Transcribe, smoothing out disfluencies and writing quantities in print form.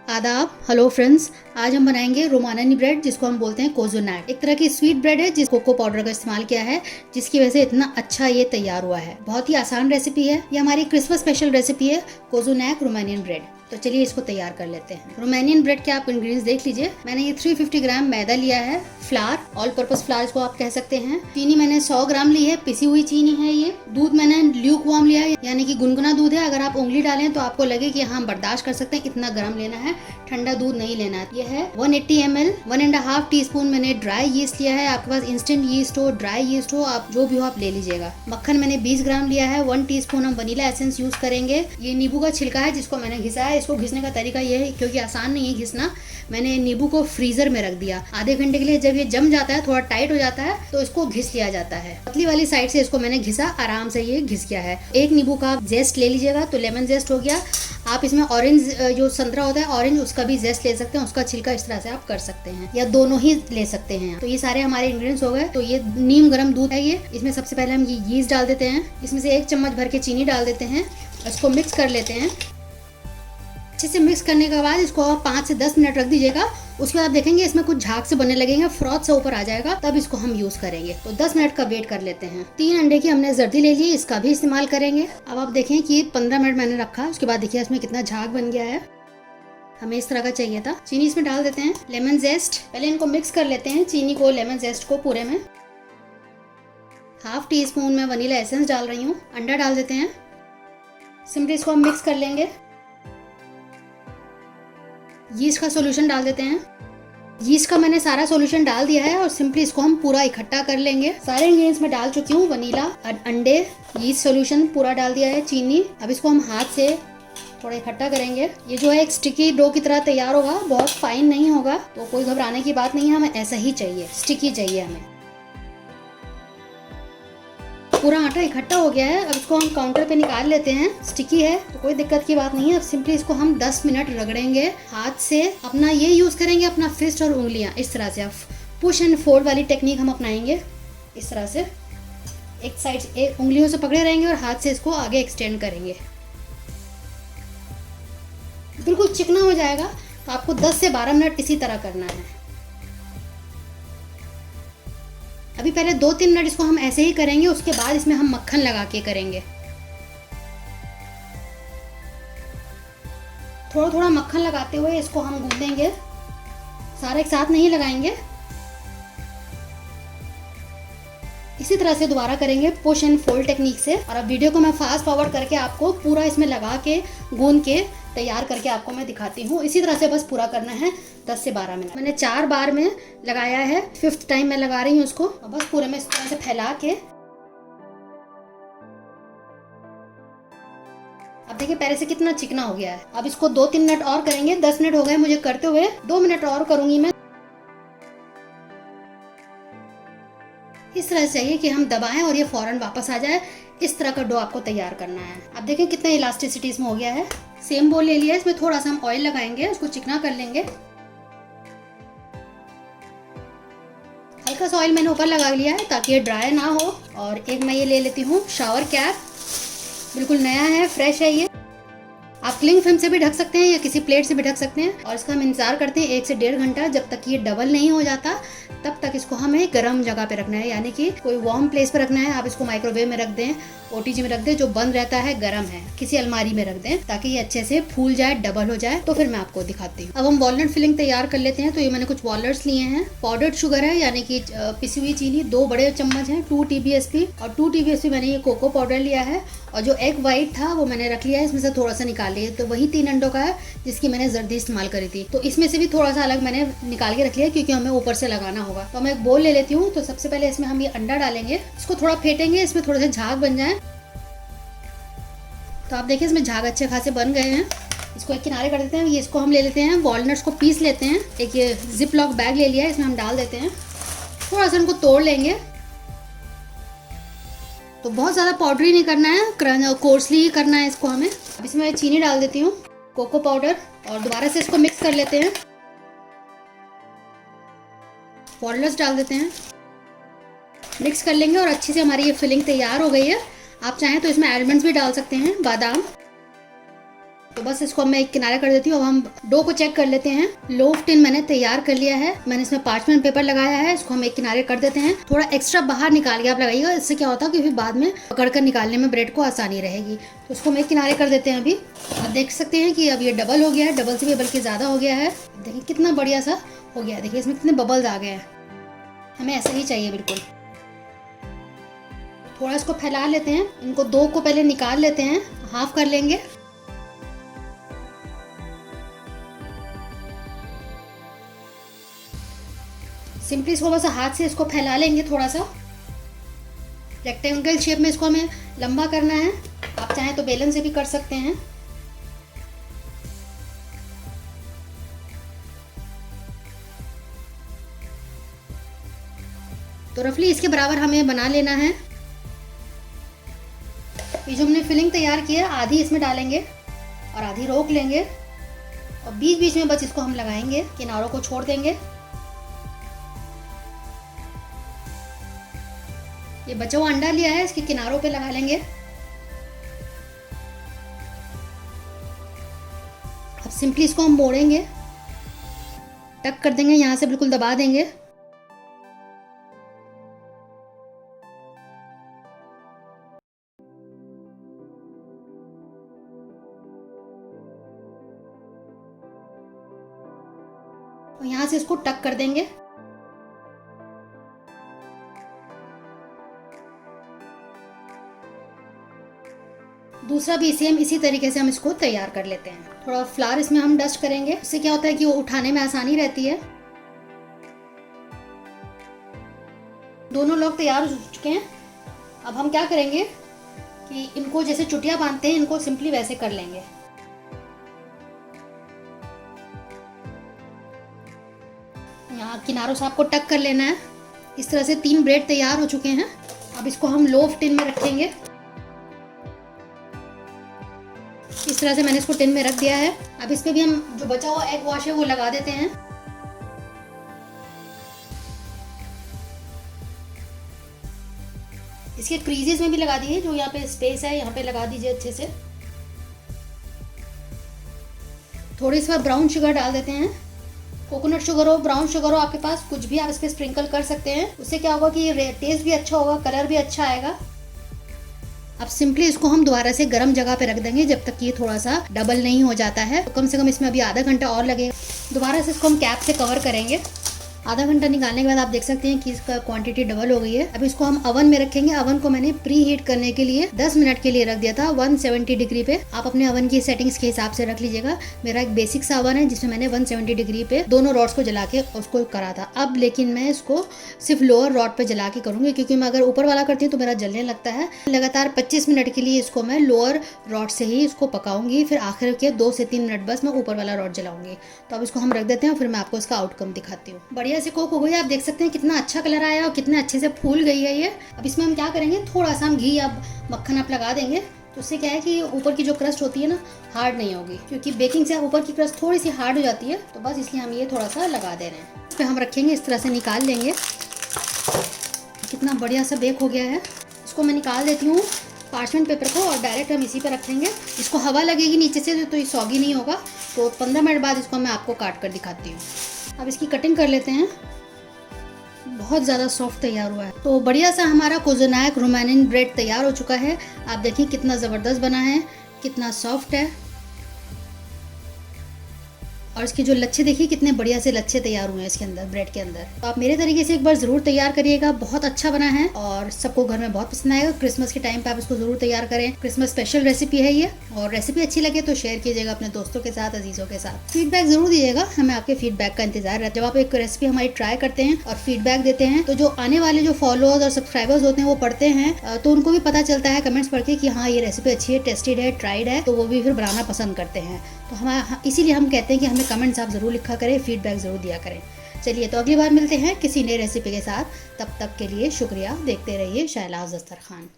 आदाब, hello friends. आज हम बनाएंगे रोमानियन ब्रेड जिसको हम बोलते हैं कोज़ोनैक। एक तरह की स्वीट ब्रेड है जिस कोको पाउडर का इस्तेमाल किया है, जिसकी वजह से इतना अच्छा ये तैयार हुआ है। बहुत ही आसान रेसिपी है। ये हमारी क्रिसमस स्पेशल रेसिपी है, कोज़ोनैक रोमानियन ब्रेड। तो चलिए इसको तैयार कर लेते हैं। रोमानियन ब्रेड के आप इंग्रेडिएंट्स देख लीजिए। मैंने ये 350 ग्राम मैदा लिया है, फ्लावर, ऑल पर्पस फ्लावर इसको आप कह सकते हैं। चीनी मैंने 100 ग्राम ली है, पिसी हुई चीनी है ये। दूध मैंने ल्यूक वार्म लिया है, यानी कि गुनगुना दूध है। अगर आप उंगली डालें तो आपको लगे कि हाँ बर्दाश्त कर सकते हैं, इतना गर्म लेना है, ठंडा दूध नहीं लेना है। ये है 180 ml। 1.5 टीस्पून मैंने ड्राई यीस्ट लिया है। आपके पास इंस्टेंट यीस्ट हो, ड्राई यीस्ट हो, आप जो भी हो आप ले लीजिएगा। मक्खन मैंने 20 ग्राम लिया है। 1 टीस्पून हम वनीला एसेंस यूज करेंगे। ये नींबू का छिलका है जिसको मैंने घिसा है। इसको घिसने का तरीका ये है, क्योंकि आसान नहीं है घिसना, मैंने नींबू को फ्रीजर में रख दिया आधे घंटे के लिए। जब ये जम जाता है, थोड़ा टाइट हो जाता है, तो इसको घिस लिया जाता है। पतली वाली साइड से इसको मैंने घिसा, आराम से ये घिस गया है। एक नींबू का जेस्ट ले लीजिएगा, तो लेमन जेस्ट हो गया। आप इसमें ऑरेंज जो संतरा होता है ऑरेंज, उसका भी जेस्ट ले सकते हैं, उसका छिलका इस तरह से आप कर सकते हैं, या दोनों ही ले सकते हैं। तो ये सारे हमारे इंग्रेडिएंट्स हो गए। तो ये नीम गर्म दूध है ये। इसमें सबसे पहले हम ये यीस्ट डाल देते हैं। इसमें से 1 चम्मच भर के चीनी डाल देते हैं। इसको मिक्स कर लेते हैं। अच्छे से मिक्स करने के बाद इसको 5 से 10 मिनट रख दीजिएगा। उसके बाद देखेंगे इसमें कुछ झाग से बनने लगेंगे, फ्रॉथ से ऊपर आ जाएगा, तब इसको हम यूज करेंगे। तो 10 मिनट का वेट कर लेते हैं। 3 अंडे की हमने जर्दी ले ली, इसका भी इस्तेमाल करेंगे। अब आप देखें कि 15 मिनट मैंने रखा, उसके बाद देखिए इसमें कितना झाग बन गया है। हमें इस तरह का चाहिए था। चीनी इसमें डाल देते हैं। लेमन जेस्ट, पहले इनको मिक्स कर लेते हैं, चीनी को, लेमन जेस्ट को पूरे में। 1/2 टीस्पून में वनीला एसेंस डाल रही हूँ। अंडा डाल देते हैं। सिंपली इसको हम मिक्स कर लेंगे। यीस्ट का सॉल्यूशन डाल देते हैं। यीस्ट का मैंने सारा सॉल्यूशन डाल दिया है और सिंपली इसको हम पूरा इकट्ठा कर लेंगे। सारे इंग्रेडिएंट्स में डाल चुकी हूँ, वनीला, अंडे, यीस्ट सॉल्यूशन पूरा डाल दिया है, चीनी। अब इसको हम हाथ से थोड़ा इकट्ठा करेंगे। ये जो है एक स्टिकी डो की तरह तैयार होगा, बहुत फाइन नहीं होगा, तो कोई घबराने की बात नहीं है। हमें ऐसा ही चाहिए, स्टिकी चाहिए हमें। पूरा आटा इकट्ठा हो गया है। अब इसको हम काउंटर पे निकाल लेते हैं। स्टिकी है तो कोई दिक्कत की बात नहीं है। अब सिंपली इसको हम 10 मिनट रगड़ेंगे हाथ से। अपना ये यूज करेंगे, अपना फिस्ट और उंगलियां इस तरह से। पुश एंड फोल्ड वाली टेक्निक हम अपनाएंगे। इस तरह से एक साइड एक उंगलियों से पकड़े रहेंगे और हाथ से इसको आगे एक्सटेंड करेंगे। बिल्कुल चिकना हो जाएगा। तो आपको 10 से 12 मिनट इसी तरह करना है। अभी पहले 2-3 मिनट इसको हम ऐसे ही करेंगे, उसके बाद इसमें हम मक्खन लगा के करेंगे। थोड़ा थोड़ा मक्खन लगाते हुए इसको हम गूंदेंगे, सारा एक साथ नहीं लगाएंगे। इसी तरह से दोबारा करेंगे, पुश एंड फोल्ड टेक्निक से। और अब वीडियो को मैं फास्ट फॉरवर्ड करके आपको पूरा इसमें लगा के गूंद के तैयार करके आपको मैं दिखाती हूँ। इसी तरह से बस पूरा करना है 10 से 12 मिनट। मैंने 4 बार में लगाया है, 5th टाइम मैं लगा रही हूँ उसको। बस पूरे में इस तरह से फैला के। अब देखिए पहले से कितना चिकना हो गया है। अब इसको 2-3 मिनट और करेंगे। 10 मिनट हो गए मुझे करते हुए, 2 मिनट और करूंगी मैं। इस तरह से चाहिए कि हम दबाएं और ये फौरन वापस आ जाए। इस तरह का डो आपको तैयार करना है। अब देखें कितना इलास्टिसिटी इसमें हो गया है। सेम बोल ले लिया है, इसमें थोड़ा सा हम ऑयल लगाएंगे, उसको चिकना कर लेंगे। हल्का सा ऑयल मैंने ऊपर लगा लिया है ताकि ये ड्राई ना हो। और एक मैं ये ले लेती हूँ शावर कैप, बिल्कुल नया है, फ्रेश है ये। आप क्लिंग फिल्म से भी ढक सकते हैं या किसी प्लेट से भी ढक सकते हैं। और इसका हम इंतजार करते हैं 1 से 1.5 घंटा, जब तक ये डबल नहीं हो जाता। तब तक इसको हमें गर्म जगह पे रखना है, यानी कि कोई वार्म प्लेस पे रखना है। आप इसको माइक्रोवेव में रख दें, ओटीजी में रख दें, जो बंद रहता है, गर्म है, किसी अलमारी में रख दें ताकि ये अच्छे से फूल जाए, डबल हो जाए। तो फिर मैं आपको दिखाती हूँ। अब हम वॉलनट फिलिंग तैयार कर लेते हैं। तो ये मैंने कुछ वॉलनट्स लिए हैं। पाउडर्ड शुगर है, यानी कि पिसी हुई चीनी 2 बड़े चम्मच है, 2 TBSP। और 2 TBSP मैंने ये कोको पाउडर लिया है। और जो एग वाइट था वो मैंने रख लिया है, इसमें से थोड़ा सा निकाल लिया। तो वही 3 अंडों का है जिसकी मैंने जर्दी इस्तेमाल करी थी। तो इसमें से भी थोड़ा सा अलग मैंने निकाल के रख लिया, क्योंकि हमें ऊपर से लगाना होगा। तो मैं एक बोल ले लेती हूँ। तो सबसे पहले इसमें हम ये अंडा डालेंगे, इसको थोड़ा फेंटेंगे, इसमें थोड़े से झाग बन जाए। तो आप देखिए इसमें झाग अच्छे खासे बन गए हैं। इसको एक किनारे कर देते हैं। ये इसको हम ले लेते हैं, वॉलनट्स को पीस लेते हैं। एक ये जिप लॉक बैग ले लिया है, इसमें हम डाल देते हैं। थोड़ा सा इनको तोड़ लेंगे। तो बहुत ज़्यादा पाउडरी नहीं करना है, कोर्सली ही करना है इसको हमें। अब इसमें मैं चीनी डाल देती हूँ, कोको पाउडर, और दोबारा से इसको मिक्स कर लेते हैं। वॉलनट्स डाल देते हैं, मिक्स कर लेंगे और अच्छी से हमारी ये फिलिंग तैयार हो गई है। आप चाहें तो इसमें आलमंड्स भी डाल सकते हैं, बादाम। तो बस इसको मैं एक किनारे कर देती हूँ। अब हम डो को चेक कर लेते हैं। लोफ टिन मैंने तैयार कर लिया है। मैंने इसमें पार्चमेंट पेपर लगाया है। इसको हम एक किनारे कर देते हैं। थोड़ा एक्स्ट्रा बाहर निकाल के आप लगाइएगा, इससे क्या होता है कि फिर बाद में पकड़ कर निकालने में ब्रेड को आसानी रहेगी। तो इसको हम एक किनारे कर देते हैं। अभी आप देख सकते हैं कि अब ये डबल हो गया है, डबल से भी बल्कि ज़्यादा हो गया है। देखिए कितना बढ़िया सा हो गया है। देखिए इसमें कितने बबल्स आ गए हैं। हमें ऐसा ही चाहिए बिल्कुल। थोड़ा इसको फैला लेते हैं। इनको दो को पहले निकाल लेते हैं, हाफ कर लेंगे। सिंपली इसको बस हाथ से इसको फैला लेंगे। थोड़ा सा रेक्टेंगल शेप में इसको हमें लंबा करना है। आप चाहें तो बेलन से भी कर सकते हैं। तो रफली इसके बराबर हमें बना लेना है। ये जो हमने फिलिंग तैयार की है, आधी इसमें डालेंगे और आधी रोक लेंगे और बीच बीच में बस इसको हम लगाएंगे, किनारों को छोड़ देंगे। ये बचा हुआ अंडा लिया है, इसके किनारों पे लगा लेंगे। अब सिंपली इसको हम मोड़ेंगे, टक कर देंगे, यहाँ से बिल्कुल दबा देंगे। और यहाँ से इसको टक कर देंगे। दूसरा भी सेम इसी तरीके से हम इसको तैयार कर लेते हैं। थोड़ा फ्लावर इसमें हम डस्ट करेंगे, इससे क्या होता है कि वो उठाने में आसानी रहती है। दोनों लोग तैयार हो चुके हैं। अब हम क्या करेंगे कि इनको जैसे चुटिया बांधते हैं, इनको सिंपली वैसे कर लेंगे। यहाँ किनारों से आपको टक कर लेना है। इस तरह से 3 ब्रेड तैयार हो चुके हैं। अब इसको हम लोफ टिन में रखेंगे। इस तरह से मैंने इसको टिन में रख दिया है। अब इस पे भी हम जो बचा हुआ एग वॉश है वो लगा देते हैं। इसके क्रीजेस में भी लगा दीजिए, जो यहाँ पे स्पेस है यहाँ पे लगा दीजिए अच्छे से। थोड़ी सी ब्राउन शुगर डाल देते हैं। कोकोनट शुगर हो, ब्राउन शुगर हो, आपके पास कुछ भी आप इस पे स्प्रिंकल कर सकते हैं। उससे क्या होगा कि टेस्ट भी अच्छा होगा, कलर भी अच्छा आएगा। अब सिंपली इसको हम दोबारा से गर्म जगह पे रख देंगे जब तक कि ये थोड़ा सा डबल नहीं हो जाता है। तो कम से कम इसमें अभी आधा घंटा और लगेगा। दोबारा से इसको हम कैप से कवर करेंगे। आधा घंटा निकालने के बाद आप देख सकते हैं कि इसका क्वांटिटी डबल हो गई है। अब इसको हम अवन में रखेंगे। अवन को मैंने प्री हीट करने के लिए 10 मिनट के लिए रख दिया था 170 डिग्री पे। आप अपने अवन की सेटिंग्स के हिसाब से रख लीजिएगा। मेरा एक बेसिक सा अवन है जिसमें मैंने 170 डिग्री पे दोनों रॉड्स को जला के उसको करा था। अब लेकिन मैं इसको सिर्फ लोअर रॉड पे जला के करूंगी, क्योंकि मैं अगर ऊपर वाला करती हूँ तो मेरा जलने लगता है। लगातार 25 मिनट के लिए इसको मैं लोअर रॉड से ही इसको पकाऊंगी। फिर आखिर के 2 से 3 मिनट बस मैं ऊपर वाला रॉड जलाऊंगी। तो अब इसको हम रख देते हैं, फिर मैं आपको इसका आउटकम दिखाती हूँ। बढ़िया से कुक हो गई। आप देख सकते हैं कितना अच्छा कलर आया और कितने अच्छे से फूल गई है ये। अब इसमें हम क्या करेंगे, थोड़ा सा हम घी या मक्खन आप लगा देंगे। तो उससे क्या है कि ऊपर की जो क्रस्ट होती है ना, हार्ड नहीं होगी, क्योंकि बेकिंग से ऊपर की क्रस्ट थोड़ी सी हार्ड हो जाती है। तो बस इसलिए हम ये थोड़ा सा लगा दे रहे हैं। इस पर हम रखेंगे, इस तरह से निकाल लेंगे। कितना बढ़िया सा बेक हो गया है। इसको मैं निकाल देती हूँ पार्चमेंट पेपर को और डायरेक्ट हम इसी पे रखेंगे। इसको हवा लगेगी नीचे से तो ये सॉगी नहीं होगा। तो 15 मिनट बाद इसको मैं आपको काट कर दिखाती हूँ। अब इसकी कटिंग कर लेते हैं। बहुत ज़्यादा सॉफ्ट तैयार हुआ है। तो बढ़िया सा हमारा कोज़ोनाक रोमानियन ब्रेड तैयार हो चुका है। आप देखिए कितना ज़बरदस्त बना है, कितना सॉफ्ट है। और इसके जो लच्छे देखिए कितने बढ़िया से लच्छे तैयार हुए हैं इसके अंदर, ब्रेड के अंदर। तो आप मेरे तरीके से एक बार ज़रूर तैयार करिएगा। बहुत अच्छा बना है और सबको घर में बहुत पसंद आएगा। क्रिसमस के टाइम पे आप इसको ज़रूर तैयार करें। क्रिसमस स्पेशल रेसिपी है ये। और रेसिपी अच्छी लगे तो शेयर कीजिएगा अपने दोस्तों के साथ, अजीज़ों के साथ। फीडबैक ज़रूर दीजिएगा, हमें आपके फीडबैक का इंतजार रहता है। जब आप एक रेसिपी हमारी ट्राई करते हैं और फीडबैक देते हैं तो जो आने वाले जो फॉलोअर्स और सब्सक्राइबर्स होते हैं वो पढ़ते हैं, तो उनको भी पता चलता है कमेंट्स पढ़ के कि हाँ ये रेसिपी अच्छी है, टेस्टेड है, ट्राइड है, तो वो भी फिर बनाना पसंद करते हैं। तो हम इसीलिए हम कहते हैं कि हमें कमेंट्स आप ज़रूर लिखा करें, फीडबैक ज़रूर दिया करें। चलिए तो अगली बार मिलते हैं किसी नई रेसिपी के साथ। तब तक के लिए शुक्रिया। देखते रहिए शहनाज दस्तरखान।